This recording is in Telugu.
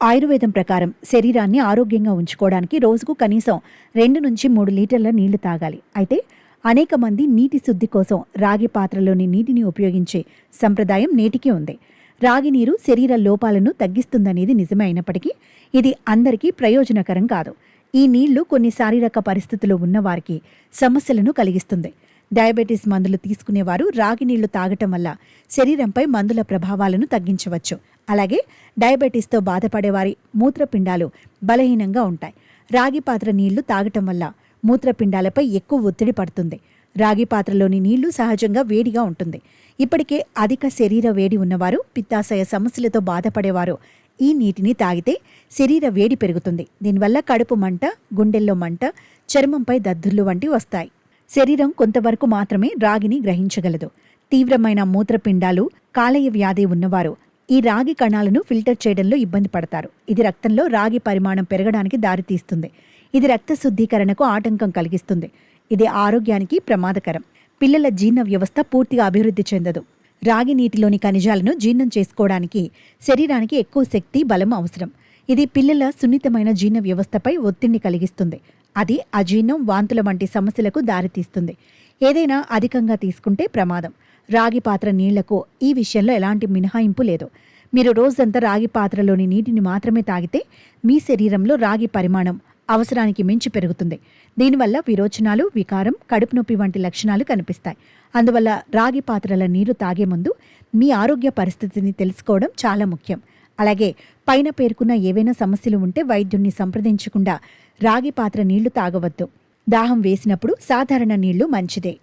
ఆయుర్వేదం ప్రకారం శరీరాన్ని ఆరోగ్యంగా ఉంచుకోవడానికి రోజుకు కనీసం 2 నుంచి 3 లీటర్ల నీళ్లు తాగాలి. అయితే అనేక మంది నీటి శుద్ధి కోసం రాగి పాత్రలోని నీటిని ఉపయోగించే సంప్రదాయం నేటికీ ఉంది. రాగి నీరు శరీర లోపాలను తగ్గిస్తుందనేది నిజమే అయినప్పటికీ ఇది అందరికీ ప్రయోజనకరం కాదు. ఈ నీళ్లు కొన్ని శారీరక పరిస్థితులు ఉన్నవారికి సమస్యలను కలిగిస్తుంది. డయాబెటీస్ మందులు తీసుకునేవారు రాగి నీళ్లు తాగటం వల్ల శరీరంపై మందుల ప్రభావాలను తగ్గించవచ్చు. అలాగే డయాబెటీస్తో బాధపడేవారి మూత్రపిండాలు బలహీనంగా ఉంటాయి. రాగి పాత్ర నీళ్లు తాగటం వల్ల మూత్రపిండాలపై ఎక్కువ ఒత్తిడి పడుతుంది. రాగి పాత్రలోని నీళ్లు సహజంగా వేడిగా ఉంటుంది. ఇప్పటికే అధిక శరీర వేడి ఉన్నవారు, పిత్తాశయ సమస్యలతో బాధపడేవారు ఈ నీటిని తాగితే శరీర వేడి పెరుగుతుంది. దీనివల్ల కడుపు మంట, గుండెల్లో మంట, చర్మంపై దద్దుర్లు వంటివి వస్తాయి. శరీరం కొంతవరకు మాత్రమే రాగిని గ్రహించగలదు. తీవ్రమైన మూత్రపిండాలు, కాలేయ వ్యాధి ఉన్నవారు ఈ రాగి కణాలను ఫిల్టర్ చేయడంలో ఇబ్బంది పడతారు. ఇది రక్తంలో రాగి పరిమాణం పెరగడానికి దారితీస్తుంది. ఇది రక్త శుద్ధీకరణకు ఆటంకం కలిగిస్తుంది. ఇది ఆరోగ్యానికి ప్రమాదకరం. పిల్లల జీర్ణ వ్యవస్థ పూర్తిగా అభివృద్ధి చెందదు. రాగి నీటిలోని ఖనిజాలను జీర్ణం చేసుకోవడానికి శరీరానికి ఎక్కువ శక్తి, బలం అవసరం. ఇది పిల్లల సున్నితమైన జీర్ణ వ్యవస్థపై ఒత్తిడిని కలిగిస్తుంది. అది అజీర్ణం, వాంతుల వంటి సమస్యలకు దారితీస్తుంది. ఏదైనా అధికంగా తీసుకుంటే ప్రమాదం. రాగి పాత్ర నీళ్లకు ఈ విషయంలో ఎలాంటి మినహాయింపు లేదు. మీరు రోజంతా రాగి పాత్రలోని నీటిని మాత్రమే తాగితే మీ శరీరంలో రాగి పరిమాణం అవసరానికి మించి పెరుగుతుంది. దీనివల్ల విరోచనాలు, వికారం, కడుపు నొప్పి వంటి లక్షణాలు కనిపిస్తాయి. అందువల్ల రాగి పాత్రల నీరు తాగే ముందు మీ ఆరోగ్య పరిస్థితిని తెలుసుకోవడం చాలా ముఖ్యం. అలాగే పైన పేర్కొన్న ఏవైనా సమస్యలు ఉంటే వైద్యుణ్ణి సంప్రదించకుండా రాగి పాత్ర నీళ్లు తాగవద్దు. దాహం వేసినప్పుడు సాధారణ నీళ్లు మంచిదే.